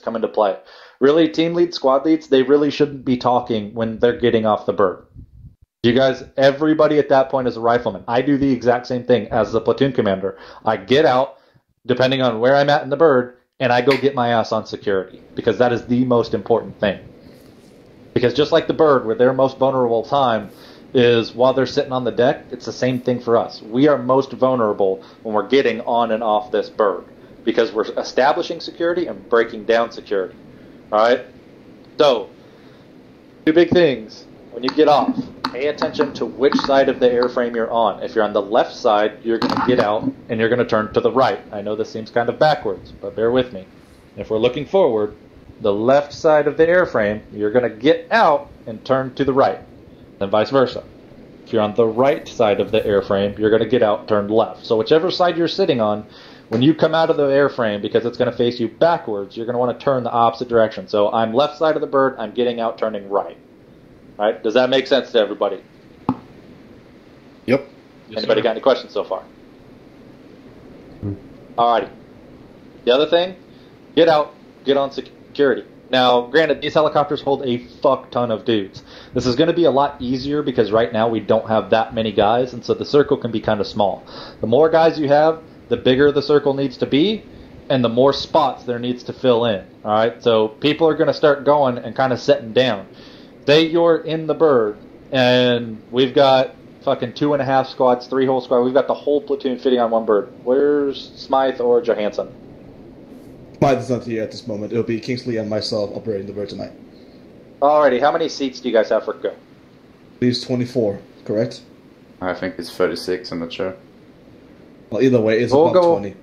come into play. Really, team leads, squad leads, they really shouldn't be talking when they're getting off the bird. You guys, everybody at that point is a rifleman. I do the exact same thing as the platoon commander. I get out, depending on where I'm at in the bird, and I go get my ass on security, because that is the most important thing. Because just like the bird, where their most vulnerable time is while they're sitting on the deck, it's the same thing for us. We are most vulnerable when we're getting on and off this bird, because we're establishing security and breaking down security. Alright? So, two big things. When you get off, pay attention to which side of the airframe you're on. If you're on the left side, you're going to get out and you're going to turn to the right. I know this seems kind of backwards, but bear with me. If we're looking forward, the left side of the airframe, you're going to get out and turn to the right, and vice versa. If you're on the right side of the airframe, you're going to get out, turn left. So whichever side you're sitting on, when you come out of the airframe, because it's going to face you backwards, you're going to want to turn the opposite direction. So I'm left side of the bird, I'm getting out, turning right. All right, does that make sense to everybody? Yep. Anybody got any questions so far? Alrighty. The other thing, get out, get on security. Now, granted, these helicopters hold a fuck ton of dudes. This is going to be a lot easier because right now we don't have that many guys, and so the circle can be kind of small. The more guys you have, the bigger the circle needs to be, and the more spots there needs to fill in. Alright, so people are going to start going and kind of setting down. Say you're in the bird, and we've got fucking 2.5 squads, 3 whole squad. We've got the whole platoon fitting on one bird. Where's Smythe or Johansson? Smythe is not here at this moment. It'll be Kingsley and myself operating the bird tonight. Alrighty, how many seats do you guys have for go? Leaves 24, correct? I think it's 36, I'm not sure. Well, either way, it's about 20.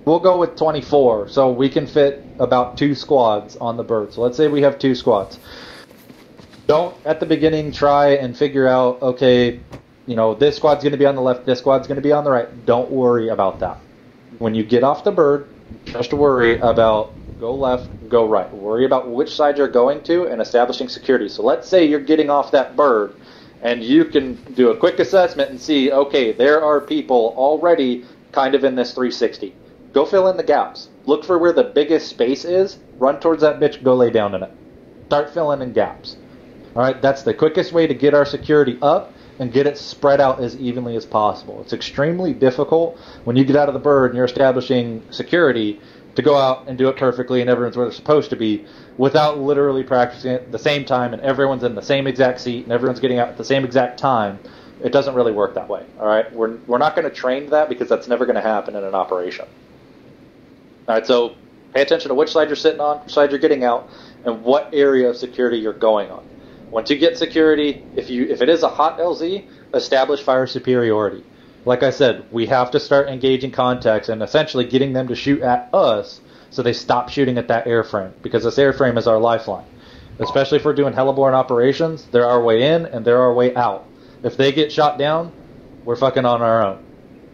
We'll go with 24, so we can fit about 2 squads on the bird. So let's say we have 2 squads. Don't, at the beginning, try and figure out, okay, you know, this squad's going to be on the left, this squad's going to be on the right. Don't worry about that. When you get off the bird, just worry about go left, go right. Worry about which side you're going to and establishing security. So let's say you're getting off that bird, and you can do a quick assessment and see, okay, there are people already kind of in this 360. Go fill in the gaps. Look for where the biggest space is. Run towards that bitch, go lay down in it. Start filling in gaps. Alright, that's the quickest way to get our security up and get it spread out as evenly as possible. It's extremely difficult when you get out of the bird and you're establishing security to go out and do it perfectly and everyone's where they're supposed to be without literally practicing it at the same time and everyone's in the same exact seat and everyone's getting out at the same exact time. It doesn't really work that way. Alright, we're not going to train that because that's never going to happen in an operation. Alright, so pay attention to which side you're sitting on, which side you're getting out, and what area of security you're going on. Once you get security, if it is a hot LZ, establish fire superiority. Like I said, we have to start engaging contacts and essentially getting them to shoot at us so they stop shooting at that airframe, because this airframe is our lifeline. Especially if we're doing heliborne operations, they're our way in and they're our way out. If they get shot down, we're fucking on our own.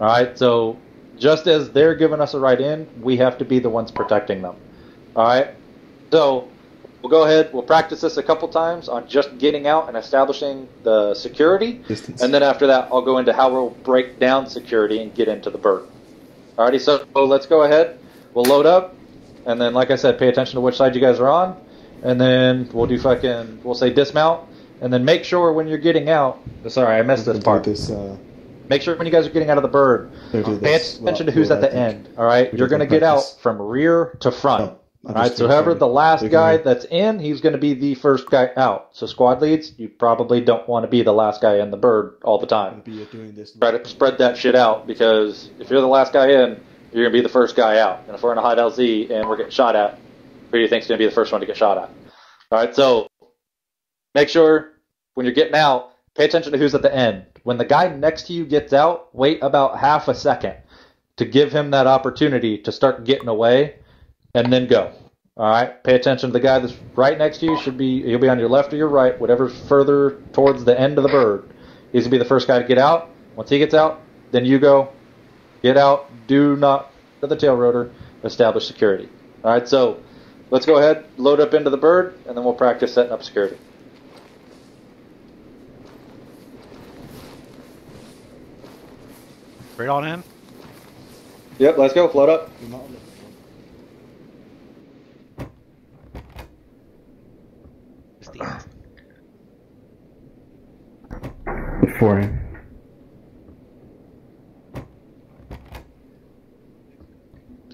Alright, so just as they're giving us a right in, we have to be the ones protecting them. Alright, so we'll go ahead, we'll practice this a couple times on just getting out and establishing the security. Distance. And then after that, I'll go into how we'll break down security and get into the bird. Alrighty, so let's go ahead. We'll load up. And then, like I said, pay attention to which side you guys are on. And then we'll say dismount. And then make sure when you're getting out, sorry, I missed this part. Make sure when you guys are getting out of the bird, pay attention to who's at the end. Alright, you're going to get out from rear to front. Alright, so whoever the last guy that's in, he's going to be the first guy out. So squad leads, you probably don't want to be the last guy in the bird all the time. Try to spread that shit out, because if you're the last guy in, you're going to be the first guy out. And if we're in a hide LZ and we're getting shot at, who do you think is going to be the first one to get shot at? Alright, so make sure when you're getting out, pay attention to who's at the end. When the guy next to you gets out, wait about half a second to give him that opportunity to start getting away. And then go. Alright, pay attention to the guy that's right next to you. He'll be on your left or your right, whatever's further towards the end of the bird. He's going to be the first guy to get out. Once he gets out, then you go. Get out. Do not to the tail rotor. Establish security. Alright, so let's go ahead, load up into the bird, and then we'll practice setting up security. Straight on in? Yep, let's go. Float up. 16. Foreign.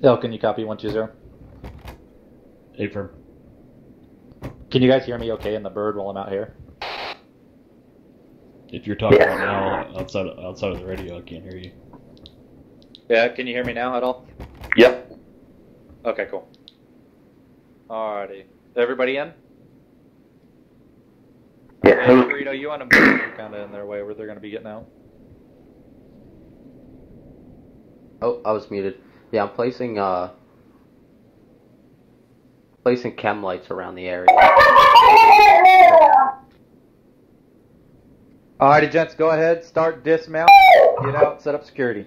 L, can you copy 120? Affirm. Can you guys hear me okay in the bird while I'm out here? If you're talking right now outside of the radio, I can't hear you. Yeah, can you hear me now at all? Yep. Okay, cool. Alrighty. Everybody in? Yeah. Hey, Burrito, you want to move kind of in their way where they're going to be getting out? Oh, I was muted. Yeah, I'm placing chem lights around the area. Alrighty, gents, go ahead. Start dismount. Get out. Set up security.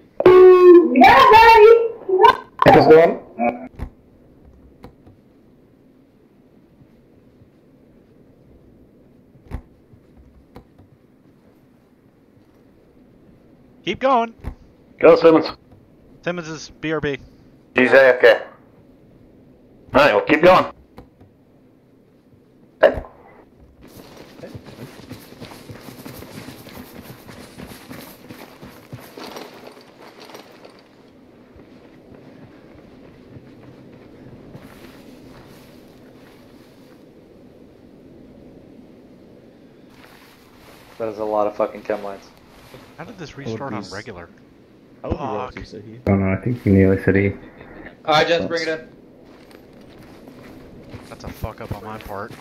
Just go on. Keep going. Go, Simmons. Simmons is BRB. She's AFK. Alright, well, keep going. That is a lot of fucking chem lines. How did this restart on regular? I would be wrong Fuck. to say here. I don't know, I think nearly city. Alright, gents, bring it in. That's a fuck up on my part.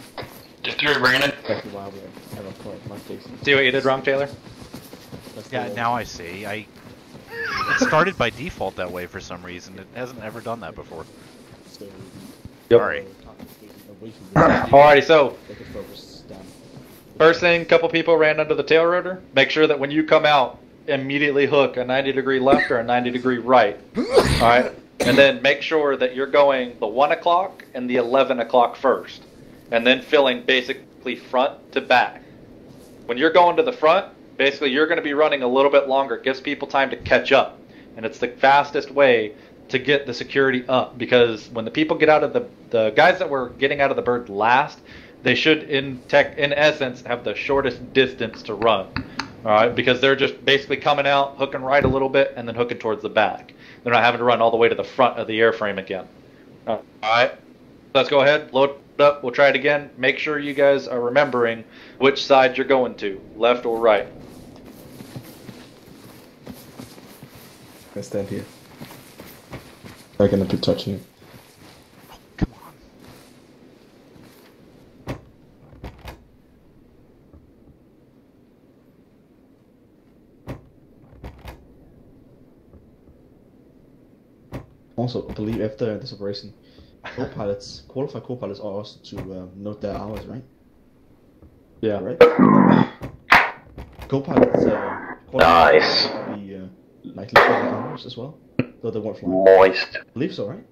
Just through, bring it in. Back to wild where I don't collect my cases. See what you did wrong, Taylor? Yeah, now I see. It started by default that way for some reason. It hasn't ever done that before. So, Yep. Sorry. Alrighty, so they could focus down. first thing, couple people ran under the tail rotor. Make sure that when you come out, immediately hook a 90-degree left or a 90-degree right. Alright? And then make sure that you're going the 1 o'clock and the 11 o'clock first. And then filling basically front to back. When you're going to the front, basically you're going to be running a little bit longer. It gives people time to catch up. And it's the fastest way to get the security up. Because when the people get out of the guys that were getting out of the bird last, they should in essence have the shortest distance to run. Alright, because they're just basically coming out, hooking right a little bit, and then hooking towards the back. They're not having to run all the way to the front of the airframe again. Alright, let's go ahead, load it up, we'll try it again. Make sure you guys are remembering which side you're going to, left or right. I stand here. I'm gonna be touching you. Come on. Also, I believe after this operation, qualified co-pilots are asked to note their hours, right? Yeah. Right? Co-pilots Nice. will be likely to their hours as well, though they won't fly. Moist. I believe so, right?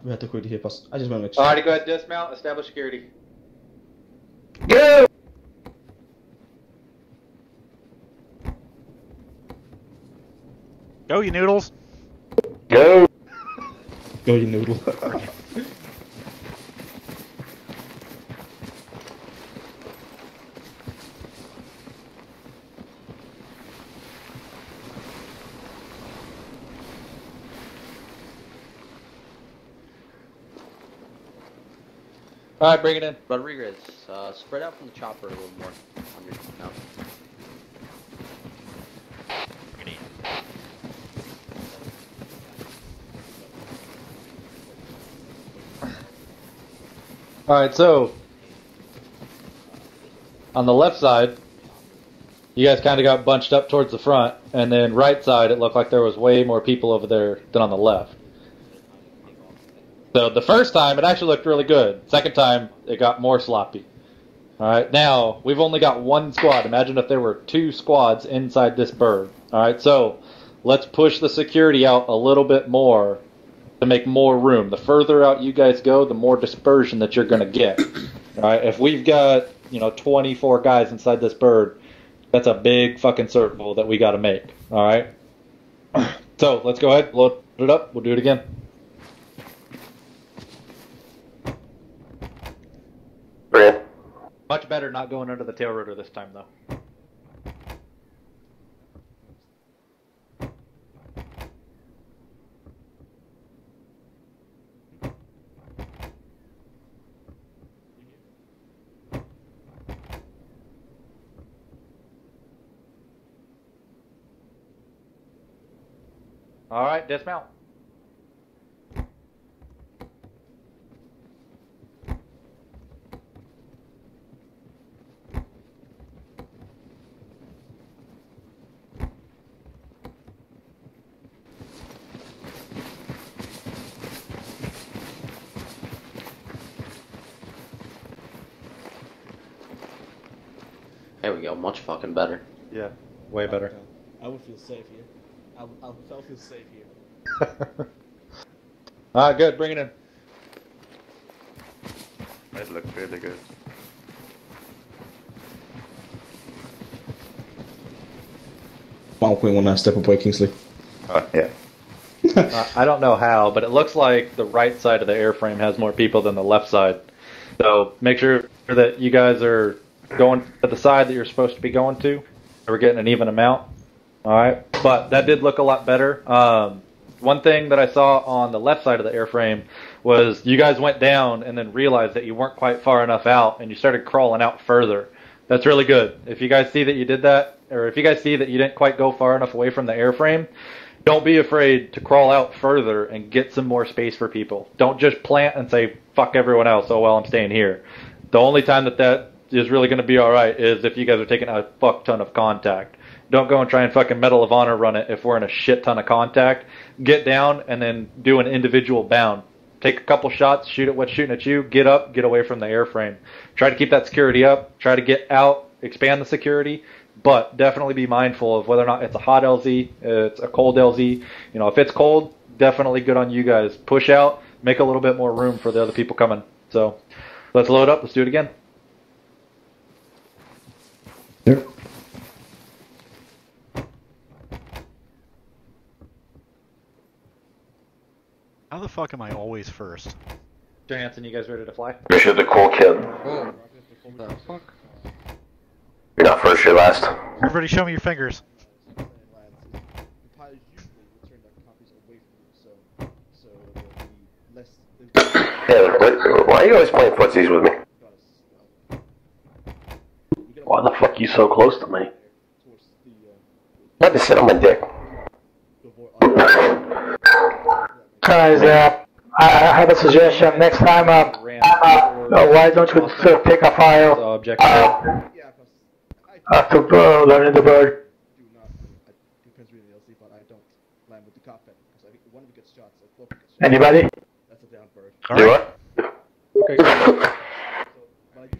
We had to quickly hear pass. I just want to make sure. Alrighty, go ahead, dismount, establish security. Go! Go, you noodles. Go! Go, you noodle. Alright, bring it in. Rodriguez, spread out from the chopper a little more on your mount. Bring it in. Alright, so on the left side, you guys kind of got bunched up towards the front, and then right side, it looked like there was way more people over there than on the left. So the first time, it actually looked really good. Second time, it got more sloppy. Alright, now, we've only got one squad. Imagine if there were two squads inside this bird. Alright, so let's push the security out a little bit more to make more room. The further out you guys go, the more dispersion that you're going to get. Alright, if we've got, 24 guys inside this bird, that's a big fucking circle that we got to make. Alright? So, let's go ahead, load it up, we'll do it again. better not going under the tail rotor this time, though. All right, dismount. There we go, much fucking better. Yeah, way better. I would feel safe here. I'll feel safe here. All right, good. Bring it in. That looks really good. One point one step up by Kingsley. Yeah. I don't know how, but it looks like the right side of the airframe has more people than the left side. So make sure that you guys are going at the side that you're supposed to be going to. So we're getting an even amount. All right, but that did look a lot better. One thing that I saw on the left side of the airframe was you guys went down and then realized that you weren't quite far enough out, and you started crawling out further. That's really good. If you guys see that you did that, or if you guys see that you didn't quite go far enough away from the airframe, don't be afraid to crawl out further and get some more space for people. Don't just plant and say, fuck everyone else, oh well, I'm staying here. The only time that is really going to be alright is if you guys are taking a fuck ton of contact. Don't go and try and fucking Medal of Honor run it if we're in a shit ton of contact. Get down and then do an individual bound. Take a couple shots, shoot at what's shooting at you, get up, get away from the airframe. Try to keep that security up, try to get out, expand the security, but definitely be mindful of whether or not it's a hot LZ, it's a cold LZ. You know, if it's cold, definitely good on you guys. Push out, make a little bit more room for the other people coming. So let's load up, let's do it again. Yep. How the fuck am I always first? Johansson, you guys ready to fly? You're the cool kid. Whoa. The fuck? You're not first, you're last. Everybody show me your fingers. Yeah, why are you always playing footsies with me? Why the fuck are you so close to me? I had to sit on my dick. Guys, I have a suggestion. Next time, why don't you take a file to learn the bird? Anybody? Do what?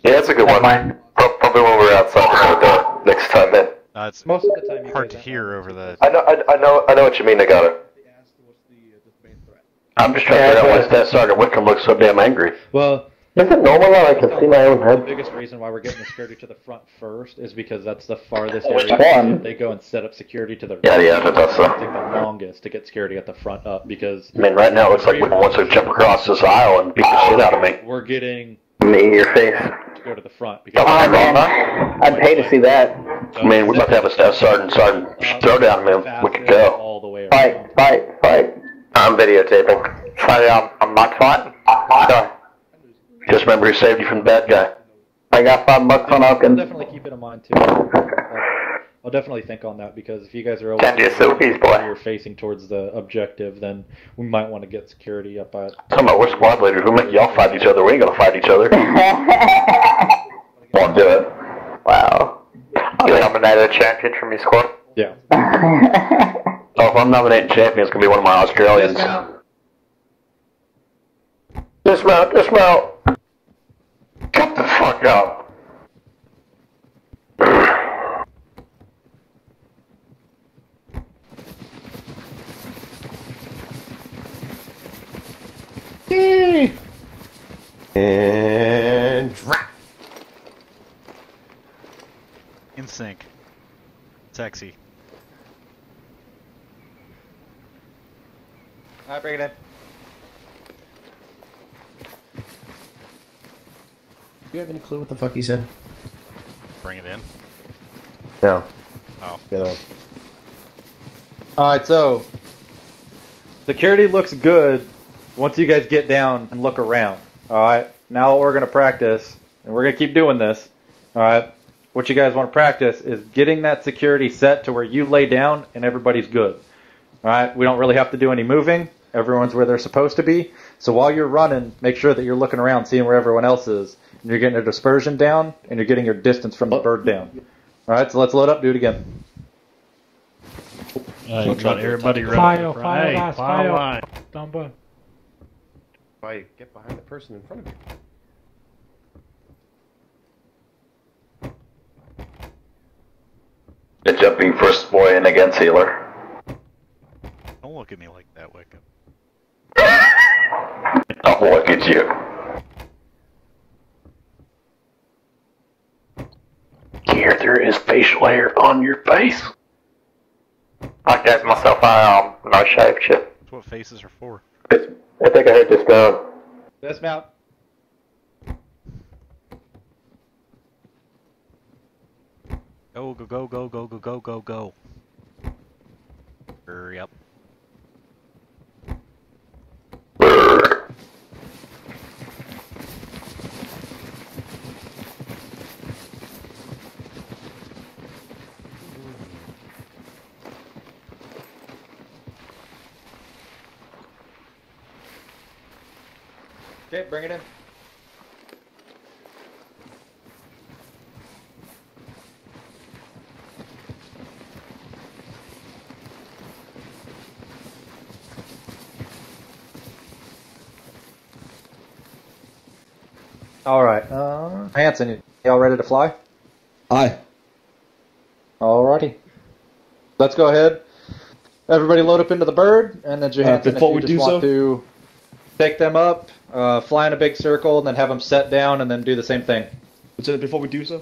Yeah, that's a good one. Probably when we're outside next time, man. It's Most of the time you hard guys to hear over the... I know what you mean, I got it. I'm just trying to figure out why Staff Sergeant Wickham looks so damn angry. Well, Is it normal that I can see my own the head? biggest reason why we're getting the security to the front first is because that's the farthest Which area. one? If they go and set up security to the Yeah, that's it'll take the longest to get security at the front up because I mean, right now it looks like Wickham wants to jump across this aisle and beat the shit out of me. we're getting Me in your face. to go to the front. Because Oh, man. I'd pay to see that. I mean, we're about to have a Staff Sergeant throw down, man. We could go. all the way around. Fight. I'm videotaping. Sorry, I'm not fighting. Sorry. Just remember who saved you from the bad guy. I got $5 on I'll Hawkins. definitely keep it in mind too. I'll definitely think on that because if you guys are Send you selfies, boy. you're facing towards the objective, then we might want to get security up at. Talking about we're squad leaders. We'll make y'all fight each other. We ain't gonna fight each other. Won't do it. Wow. You nominated a champion from your squad? Yeah. Oh, if I'm nominating champion, it's gonna be one of my Australians. Dismount. Shut the fuck up. And drop. In sync. Sexy. All right, bring it in. you have any clue what the fuck he said? Bring it in. No. Oh. Get up. Alright, so security looks good once you guys get down and look around. Alright, now we're going to practice, and we're going to keep doing this. Alright, what you guys want to practice is getting that security set to where you lay down and everybody's good. Alright, we don't really have to do any moving. Everyone's where they're supposed to be. So while you're running, make sure that you're looking around, seeing where everyone else is. And you're getting your dispersion down, and you're getting your distance from the bird down. Alright, so let's load up, do it again. Everybody File, file. Dumbo. Why get behind the person in front of you? The jumping first boy in against healer. Don't look at me like that, Wickham. I'll look at you. Here, there is facial hair on your face. I gave myself a no shave chip. That's what faces are for. I think I heard dismount. Dismount. Go, go, go, go, go, go, go, go, go. Hurry up. Okay, bring it in. Alright, Hanson, y'all ready to fly? Aye. Alrighty. Let's go ahead. Everybody load up into the bird, and then Johansson, before if we you just do want to take them up, fly in a big circle, and then have them set down, and then do the same thing. Lieutenant, before we do so,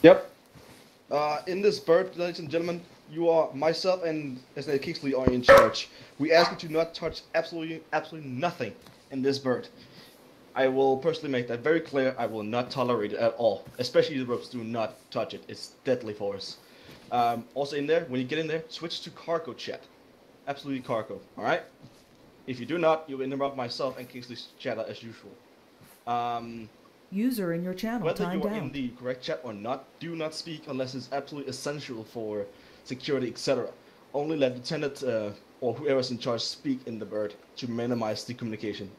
Yep. in this bird, ladies and gentlemen, you are, myself and Lieutenant Kingsley are in charge. We ask you to not touch absolutely nothing in this bird. I will personally make that very clear. I will not tolerate it at all. Especially the ropes. Do not touch it. It's deadly for us. Also in there, when you get in there, switch to cargo chat. Absolutely cargo. Alright? If you do not, you will interrupt myself and Kingsley's chatter as usual. User in your channel Whether timed you are out. in the correct chat or not, do not speak unless it's absolutely essential for security, etc. Only let Lieutenant or whoever's in charge speak in the bird to minimize the communication.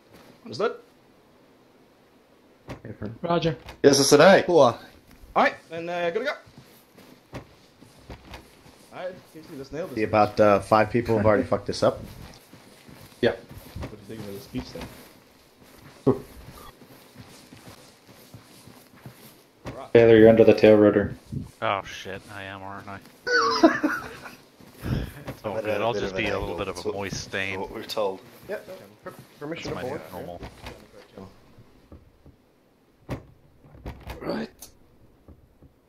Understood? Roger. Yes, it's an A. Cool. Alright, then good to go. Alright, Kingsley, let's nail this. About 5 people have already fucked this up. Yeah. What do you think of the speech then? Taylor, you're under the tail rotor. Oh shit, I am, aren't I? It's all good. I'll just be a little bit of a moist stain. What we're told. Yeah, Permission That's my aboard. normal. Right.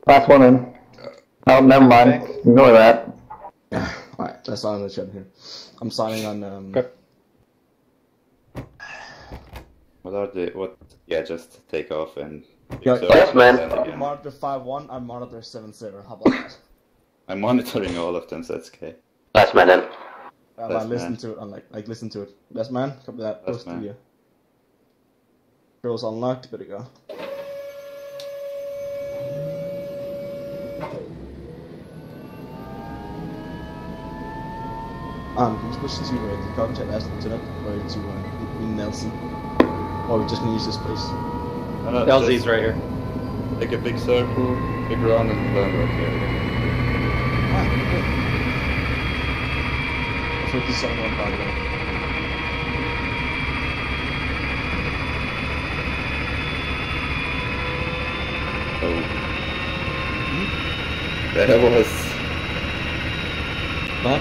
Last one in. Oh, never mind. Ignore that. Alright, let's sign on the chat here. I'm signing on Okay. What are the Yeah, just take off and. Yeah, Yes, man. You monitor 5-1, I monitor 7-0. How about that? I'm monitoring all of them, so that's okay. Last man in. I Last listen man. to it, like listen to it. Last man, copy that. Last Post to man. you. Controls unlocked, good to go. Can you switch to the carbon chat as Lieutenant or to Nelson? Or we're just gonna use this place? LZ's right here. Take a big circle, big round, and land right here. Ah, good. 57 by the way. Oh. That was. Huh?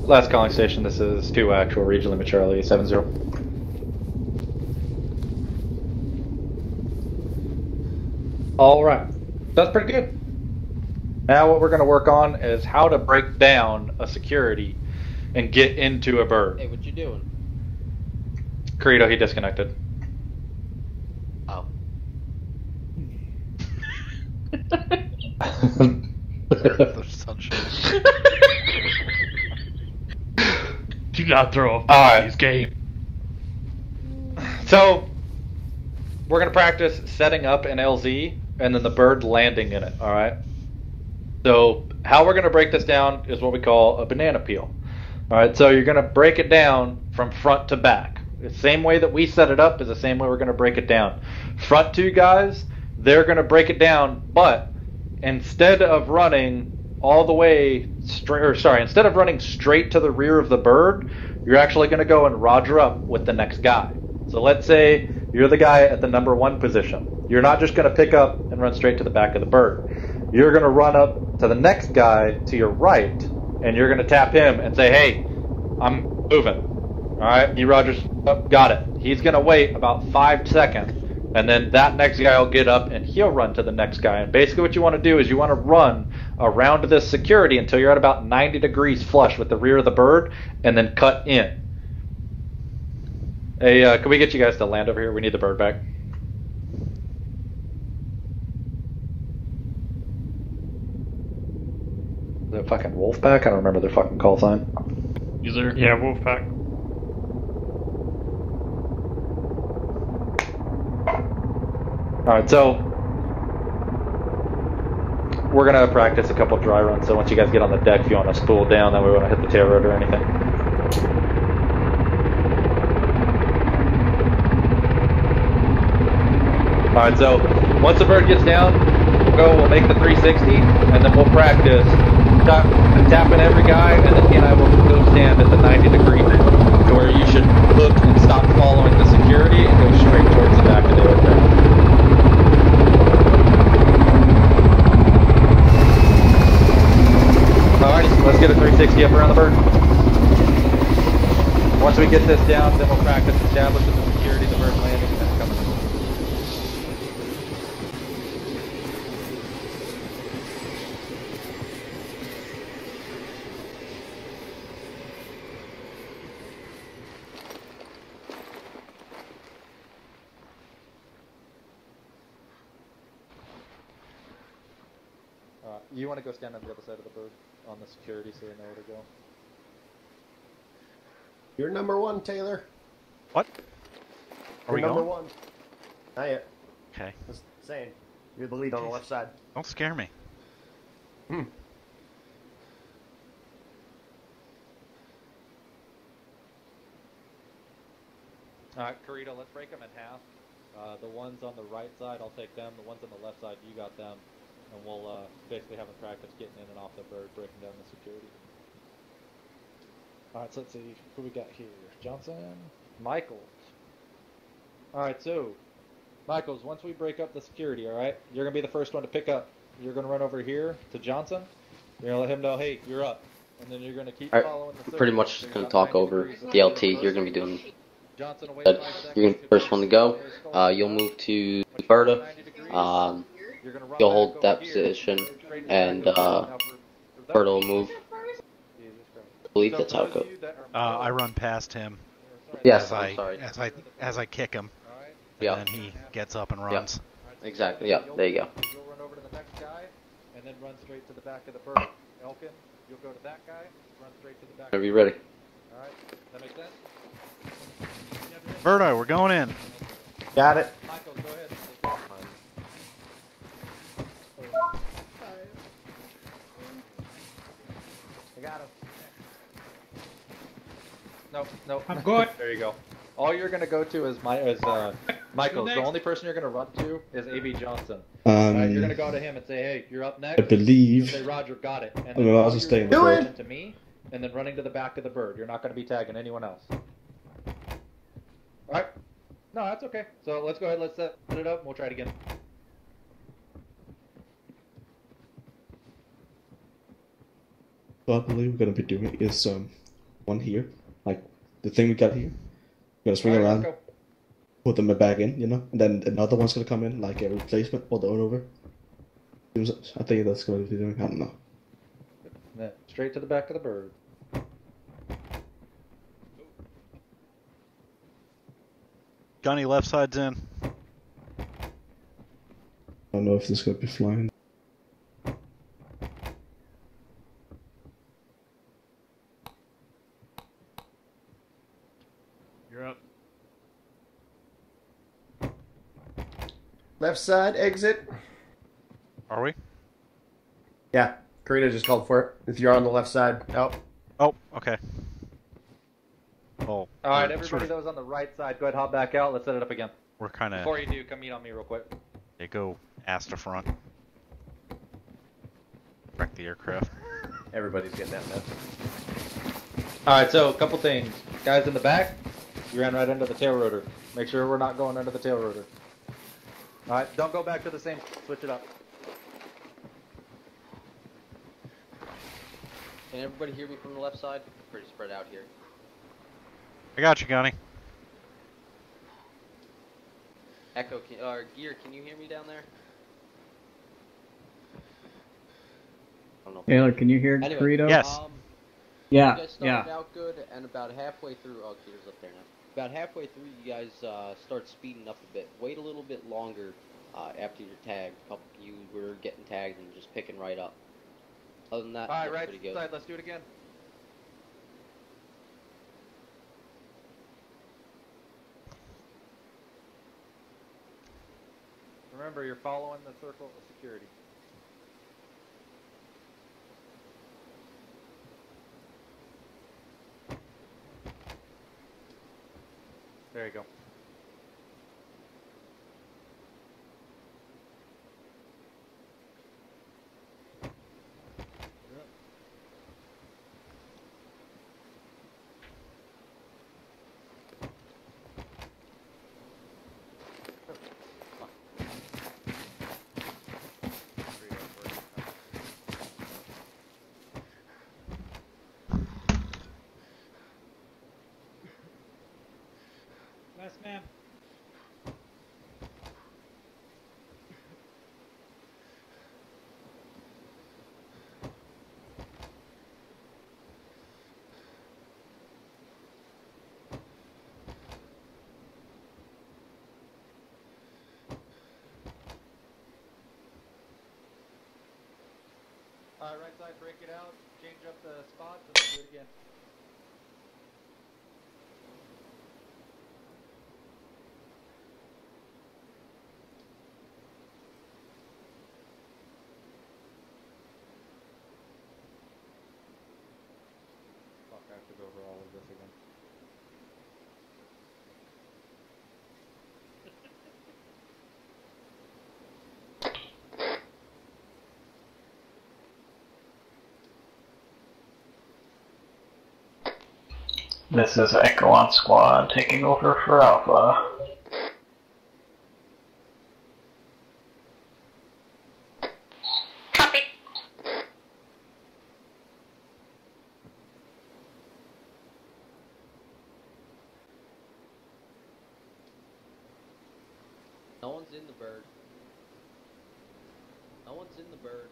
Last calling station, this is 2 actual, regional limit Charlie, 70. Alright, that's pretty good. Now what we're going to work on is how to break down a security and get into a bird. Hey, what you doing? Corito, he disconnected. Oh. Do not throw off his game. So, we're going to practice setting up an LZ and then the bird landing in it, alright? So, how we're going to break this down is what we call a banana peel. Alright, so you're going to break it down from front to back. The same way that we set it up is the same way we're going to break it down. Front 2 guys, they're going to break it down, but instead of running all the way instead of running straight to the rear of the bird, you're actually going to go and roger up with the next guy. So let's say you're the guy at the number 1 position. You're not just going to pick up and run straight to the back of the bird. You're going to run up to the next guy to your right, and you're going to tap him and say, hey, I'm moving. Alright, he rogers up, got it. He's going to wait about 5 seconds, and then that next guy will get up and he'll run to the next guy. And basically what you want to do is you want to run around this security until you're at about 90 degrees flush with the rear of the bird, and then cut in. Hey, can we get you guys to land over here? We need the bird back. The fucking Wolfpack? I don't remember their fucking call sign. User? Yeah, Wolfpack. Alright, so we're going to practice a couple dry runs, so once you guys get on the deck, if you want to spool down, that way we won't hit the tail rotor or anything. Alright, so once the bird gets down, we'll make the 360, and then we'll practice tapping every guy, and then he and I will go stand at the 90-degree to where you should look and stop following the security and go straight towards the back of the aircraft. Alrighty, let's get a 360 up around the bird. Once we get this down, then we'll practice establishing the security, the bird landing, and then coming in. You want to go stand on the other side of the bird on the security so they know where to go. You're number 1, Taylor. What? Are we number going? 1. Not yet. Okay. Just saying. You're the lead on the left side. Don't scare me. Alright, Corito, let's break them in half. The ones on the right side, I'll take them. The ones on the left side, you got them. And we'll basically have them practice getting in and off the bird, breaking down the security. Alright, so let's see who we got here. Johnson, Michaels. Alright, so, Michaels, once we break up the security, alright, you're going to be the first one to pick up. You're going to run over here to Johnson. You're going to let him know, hey, you're up. And then you're going to keep following the pretty much just going to talk over the LT. You're going to be doing... You're going to be the first one to go. You'll move to Berta. You'll hold that position, and Berta will move. I believe that's how it goes. I run past him. Yes, I'm sorry. As I kick him. Yeah. And then he gets up and runs. Yep. Exactly. Yeah. There you go. You'll run over to the next guy, and then run straight to the back of the bird. Elkin, you'll go to that guy, run straight to the back. Are you ready? All right. That make sense? Verdo, we're going in. Got it. Michael, go ahead. I got him. No. I'm good. There you go. All you're gonna go to is Michael. The only person you're gonna run to is A.B. Johnson. You're gonna go to him and say, "Hey, you're up next." I believe. Say, "Roger, got it." And I'm then about to stay in the running bird. to me, and then running to the back of the bird. You're not gonna be tagging anyone else. All right? No, that's okay. So let's go ahead. Let's set it up. And we'll try it again. What I believe we're gonna be doing is one here, like the thing we got here. We're gonna swing around, put them back in, and then another one's gonna come in like a replacement or the over. I think that's gonna be doing. I don't know. Then straight to the back of the bird. Gunny, left side's in. I don't know if this is gonna be flying. You're up. Left side exit. Are we? Yeah, Karina just called for it. If you're on the left side, out. Oh, okay. Oh. All right, everybody sort of, that was on the right side, go ahead, hop back out. Let's set it up again. we're kind of... Before you do, come meet on me real quick. They go ass to front. Wreck the aircraft. Everybody's getting that mess. All right, so a couple things. Guys in the back, you ran right into the tail rotor. Make sure we're not going under the tail rotor. All right, don't go back to the same. Switch it up. Can everybody hear me from the left side? Pretty spread out here. I got you, Gunny. Echo, Gear, can you hear me down there? I don't know. Taylor, can you hear Anyway, Greedo? Yes. Yeah, You guys started out good, and about halfway through, oh, Gear's up there now. About halfway through, you guys start speeding up a bit. Wait a little bit longer after you're tagged. A couple of you were getting tagged and just picking right up. Other than that, All right, that's right pretty good. side. Let's do it again. Remember, you're following the circle of security. There you go. Yes, ma'am. Right side, break it out, change up the spots, and do it again. Fuck, I have to go over all of this again. This is Echo on Squad taking over for Alpha. Copy. No one's in the bird. No one's in the bird.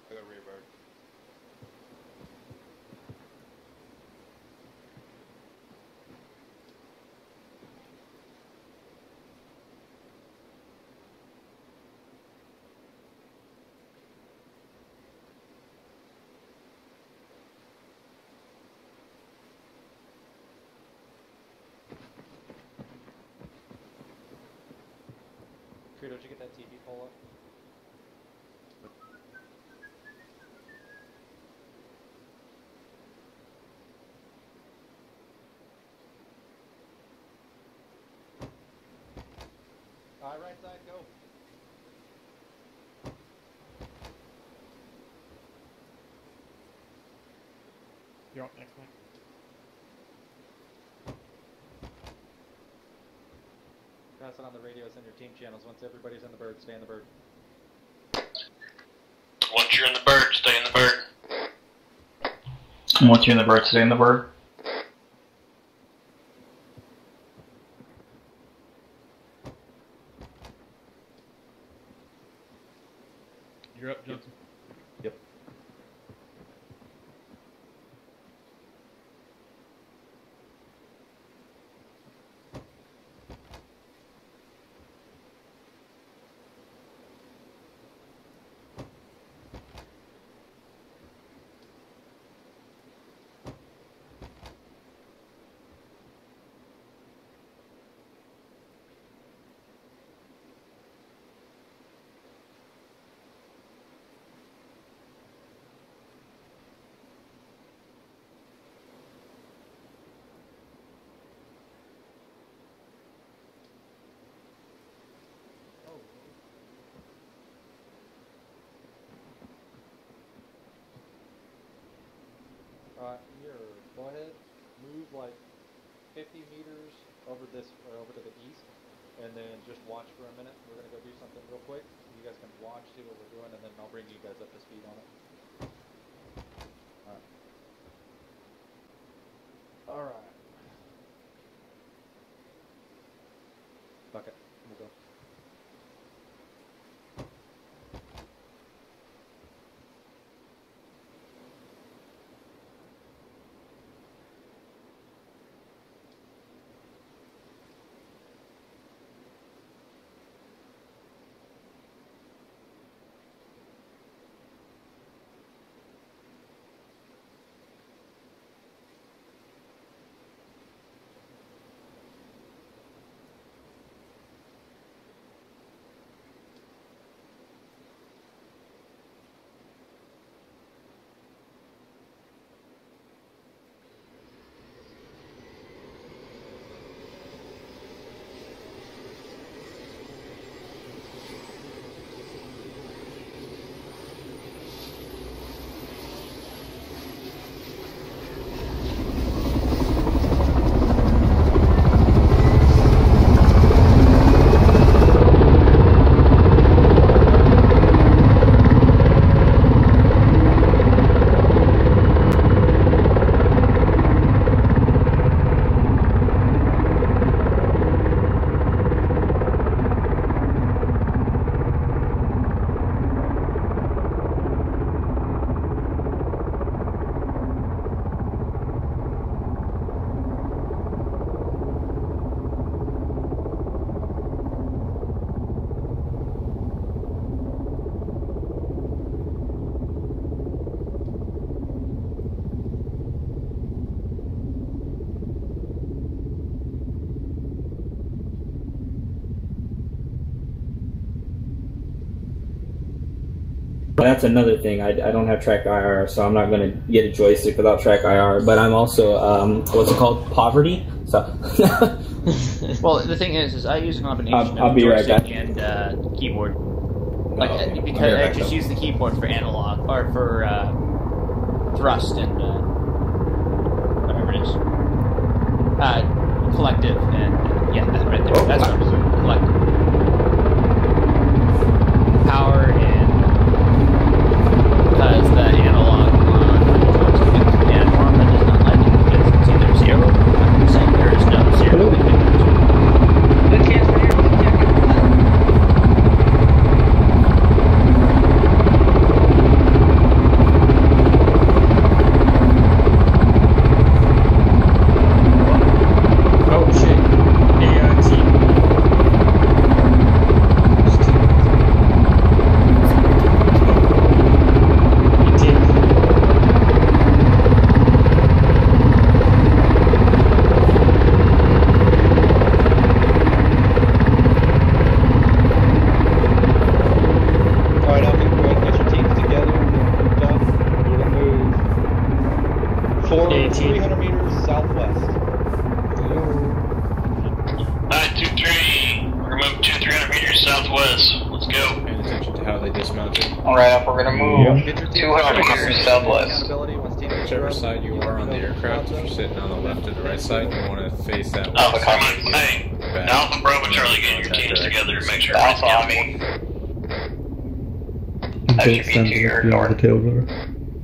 I got rear bird. Credo, did you get that TV pole up? Right side, go. You're up next, Mike. Pass it on the radios and your team channels. Once everybody's in the bird, stay in the bird. Once you're in the bird, stay in the bird. Once you're in the bird, stay in the bird. You're up, Johnson. Yep. Here, go ahead, move like 50 meters over this, or over to the east, and then just watch for a minute. We're going to go do something real quick. You guys can watch, see what we're doing, and then I'll bring you guys up to speed on it. Alright. Alright. Fuck it. We'll go. That's another thing. I don't have track IR, so I'm not going to get a joystick without track IR. But I'm also, what's it called? Poverty? So. Well, the thing is I use a combination I'll of be joystick right back. and keyboard. Like, because I just use the keyboard for analog, or for thrust and whatever it is. Collective, and yeah, that right there. That's what I'm doing. Collective. Power and because the analog and form that does not like it because it's either 0 or 100%. There is no 0. Good chance for here. Oh shit. Alright, I'll get your teams together. Good job. You're going to move 300 meters southwest. Alright, 2-3. We're gonna move 300 meters southwest. Let's go. Paying attention to how they dismounted. Alright, we're gonna move 200 meters southwest. Whichever side you are on the aircraft, if you're sitting on the left or the right side, you want to face that way. Alpha, come on. Hey, Alpha, Bravo, Charlie, get your teams together and make sure everybody's Alpha on me. should be to your north. The tail rotor.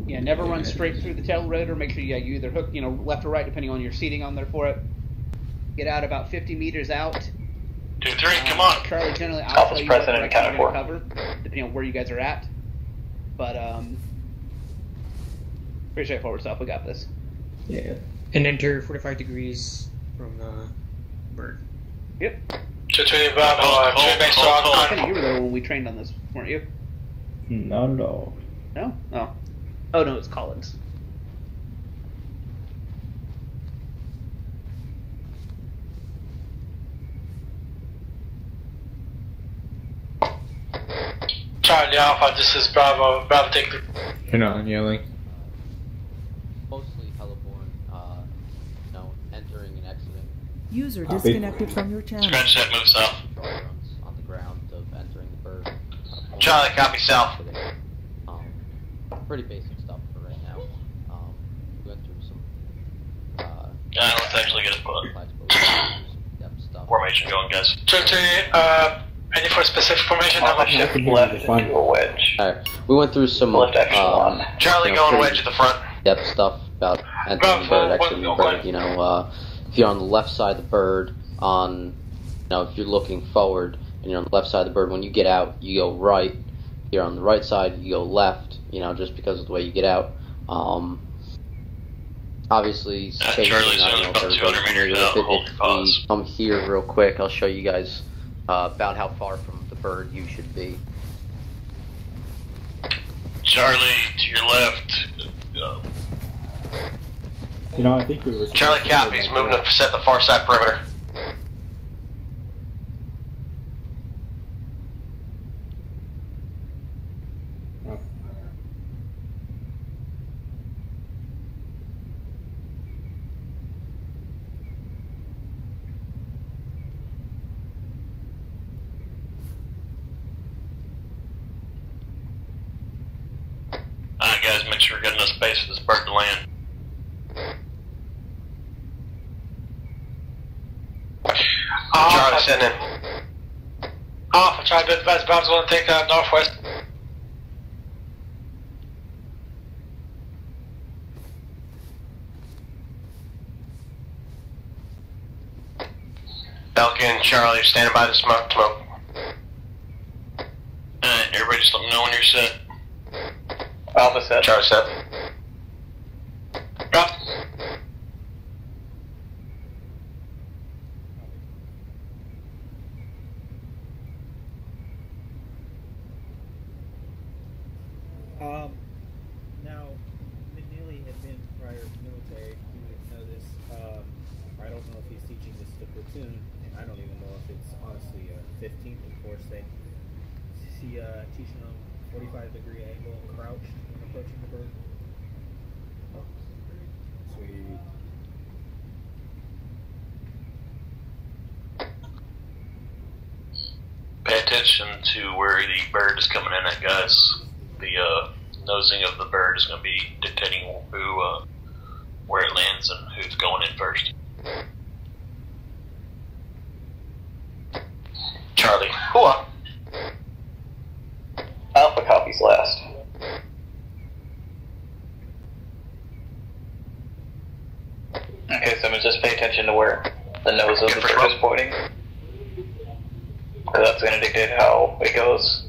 Yeah, never run straight through the tail rotor. Make sure you either hook, left or right, depending on your seating on there for it. Get out about 50 meters out. 2-3, come on. Charlie, generally, I'll Alpha's tell you what present and direction accounted you're for. going to cover, depending on where you guys are at. But, pretty straightforward stuff. We got this. Yeah. And enter 45 degrees from the bird. Yep. 2-3, Bravo, train strong. Kenny, you were there when we trained on this, weren't you? No. No? Oh. Oh, no, it's Collins. Charlie Alpha, this is Bravo. Bravo, take the... You're not yelling. Mostly heliborne, entering and exiting. User disconnected from your channel. Scratch that, move south. On the ground of entering the bird. Charlie, copy south. Pretty basic stuff for right now. We went through some. Let's actually get a put. Stuff. Formation going, guys. 2-3, any for specific formation? How much shift left into a wedge? Alright, we went through some. Left echelon. Charlie going wedge at the front. Depth stuff about entering the bird, exiting the bird. If you're on the left side of the bird, if you're looking forward and you're on the left side of the bird, when you get out, you go right. If you're on the right side, you go left. Just because of the way you get out. Obviously, Charlie's only about 200 meters out. Hold your pause. If we come here real quick, I'll show you guys about how far from the bird you should be. Charlie, to your left. I think we were... Charlie copies, moving to set the far side perimeter. Alright guys, make sure we got enough space for this bird to land. Charlie, send in. Alpha, try to advise Bravo's going to take northwest. Falcon, Charlie, standing by the smoke. Alright, everybody just let me know when you're set. Alpha set. Charlie set. Bravo. Now, McNeely had been prior military. You would know this. I don't know if he's teaching this to platoon, and I don't even know if it's honestly a 15th course thing. Is he teaching them 45-degree angle crouched when approaching the bird? Oh, sweet. Pay attention to where the bird is coming in at, guys. The nosing of the bird is going to be dictating where it lands and who's going in first. Charlie. Hooah. Alpha copies last. Okay, so just pay attention to where the nose of the bird is pointing. Because that's going to dictate how it goes.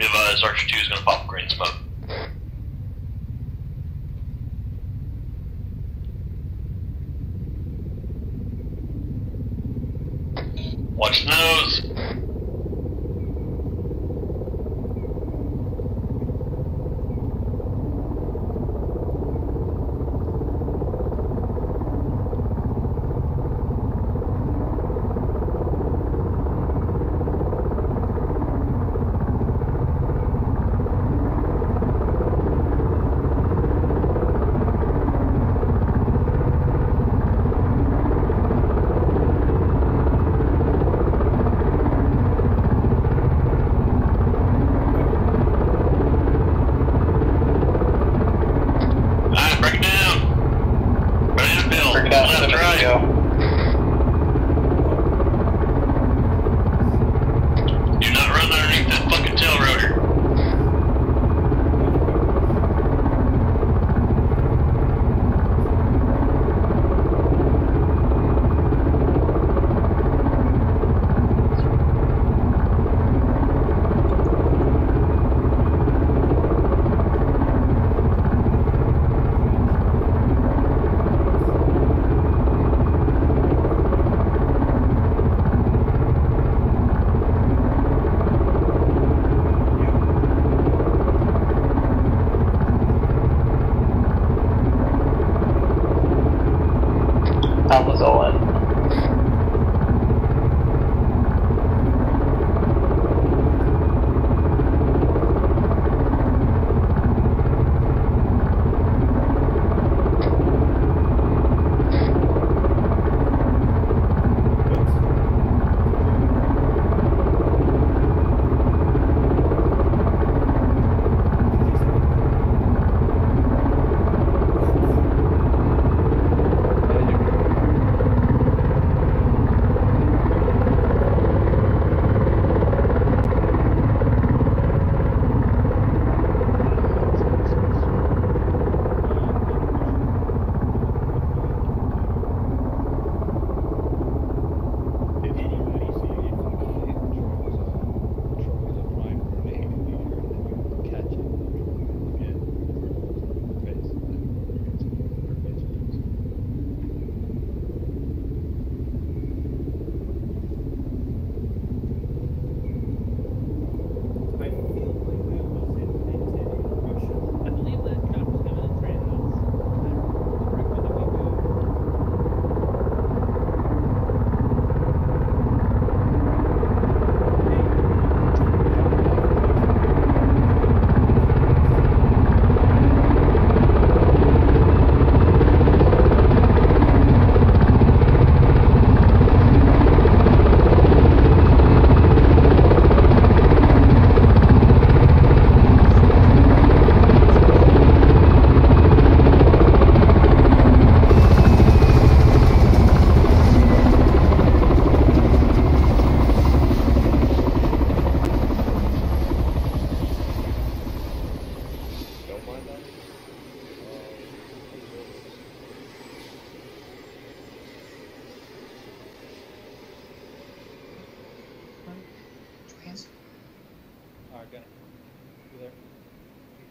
Advise Archer 2 is going to pop green smoke. Watch the nose.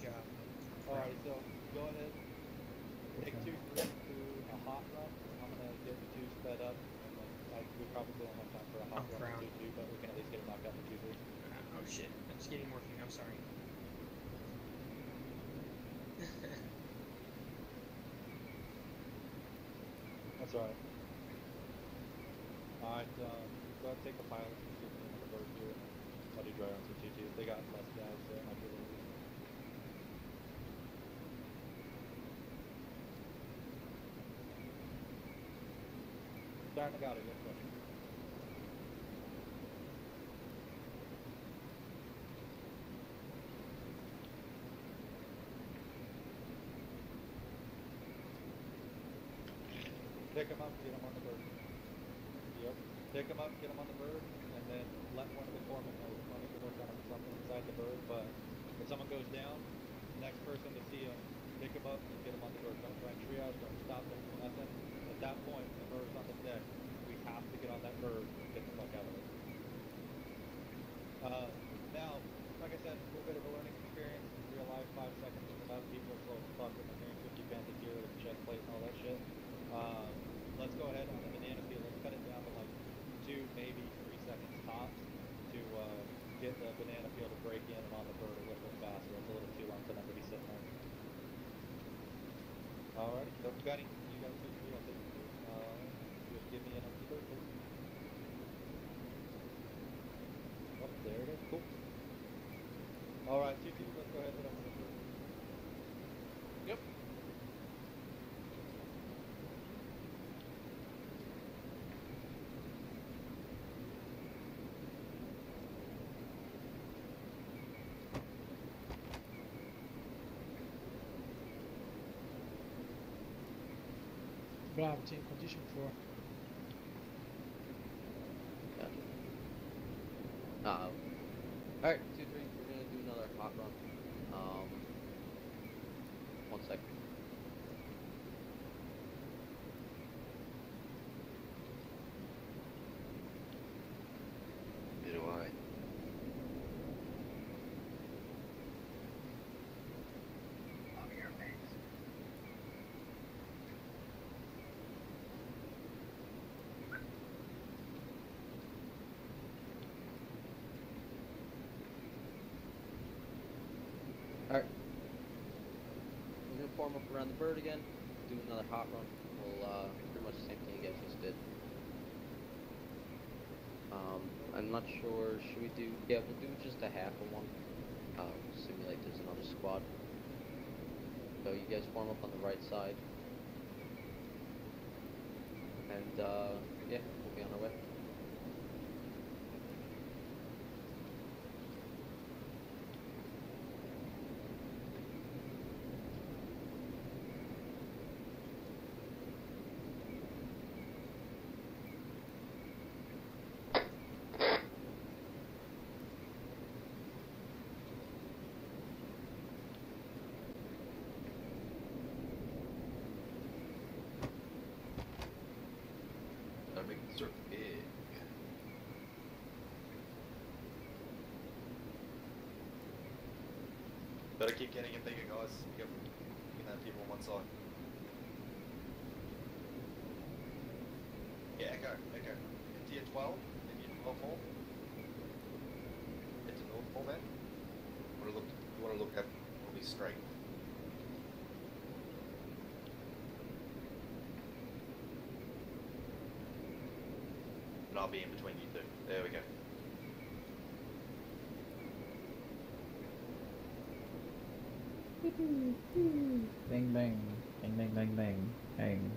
job. Alright, so go ahead. Take 2-3 to a hot run. I'm gonna get 2 sped up, and then we probably don't have time for a hot run crown. 2-2, but we can at least get a knockout for 2-3. Oh shit, I'm just getting morphine, I'm sorry. That's alright. Alright, go ahead and take the pilot and see if we can bird here. I'll do dry runs for 2-2. They got less guys, so it might be a little easier. Darn, I got it. Good question. Pick them up, get them on the bird. Yep. Pick them up, get them on the bird, and then let one of the corpsmen know. The corpsmen can work on something inside the bird, but if someone goes down, the next person to see them, pick them up and get them on the bird. Don't try and triage, don't stop them, nothing. At that point, the bird's on the deck. We have to get on that bird and get the fuck out of it. Now, like I said, a little bit of a learning experience. Real life, 5 seconds is about people are slow as fuck when they're carrying 50 pounds of gear with a chest plate and all that shit. Let's go ahead on the banana peel. Let's cut it down to like 2, maybe 3 seconds tops to get the banana peel to break in and on the bird a little bit faster. It's a little too long for them to be sitting there. Alright, so Gunny, you got 2-3, I'll take 2. Just give me an empty bird, please. Oh, there it is. Cool. Alright, 2-2, let's go ahead and put up on the bird. Yep. Bravo, team condition 4. Alright, 2-3, we're gonna do another hot run. 1 second. Neither do I. Alright. We're gonna form up around the bird again, do another hot run. We'll pretty much the same thing you guys just did. I'm not sure, should we do, yeah, we'll do just a half of one. Simulate there's another squad. So you guys form up on the right side. And yeah, we'll be on our way. Are big. Better keep getting it bigger, guys. You can have people on one side. Yeah, echo. Into your 12, into your 12 more. Into north more, man. You want to look at probably straight. And I'll be in between you two. There we go. Bang bang. Bang bang bang bang. Bang.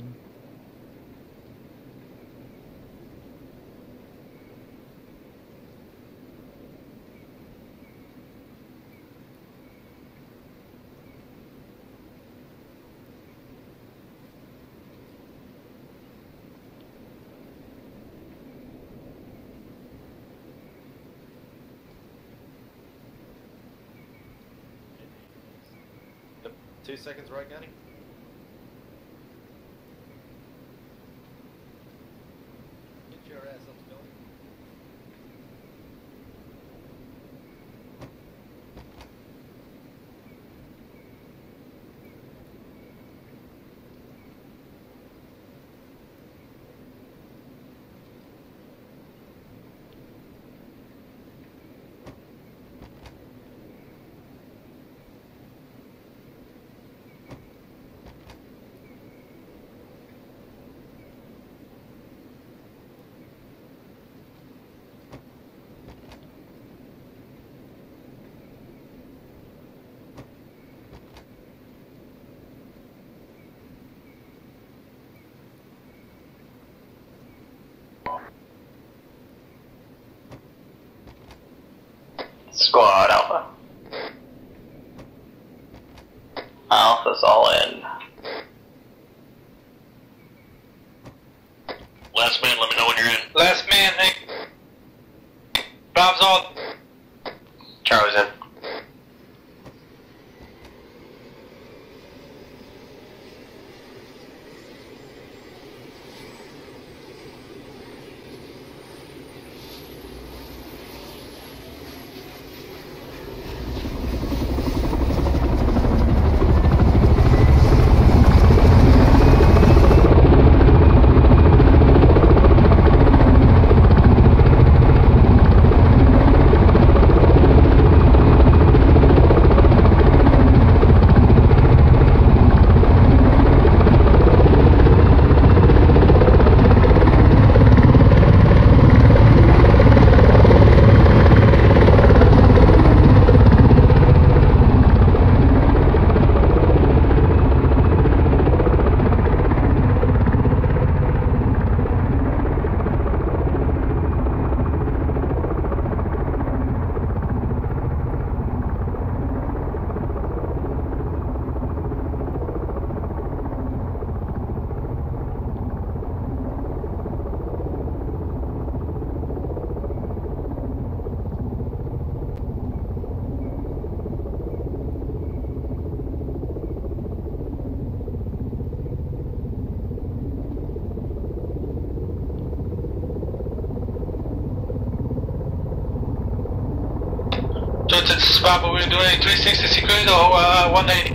Yep. 2 seconds, right, Gunny? Get your ass up, Billy. Alpha's all in. Last man, let me know when you're in. Last man, hey. Bob's on. Charlie's in. This is Bob, we're doing a 360 sequence or 180?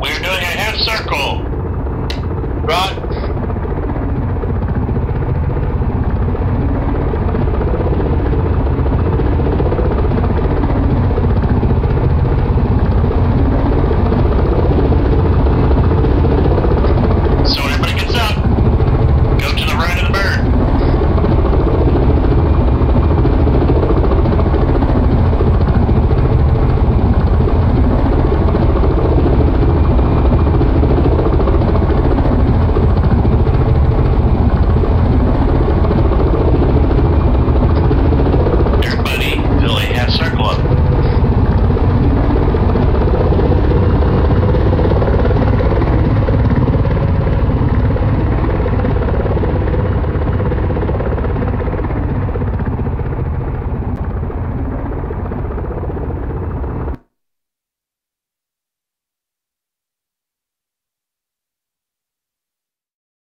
We're doing a half circle. Rod.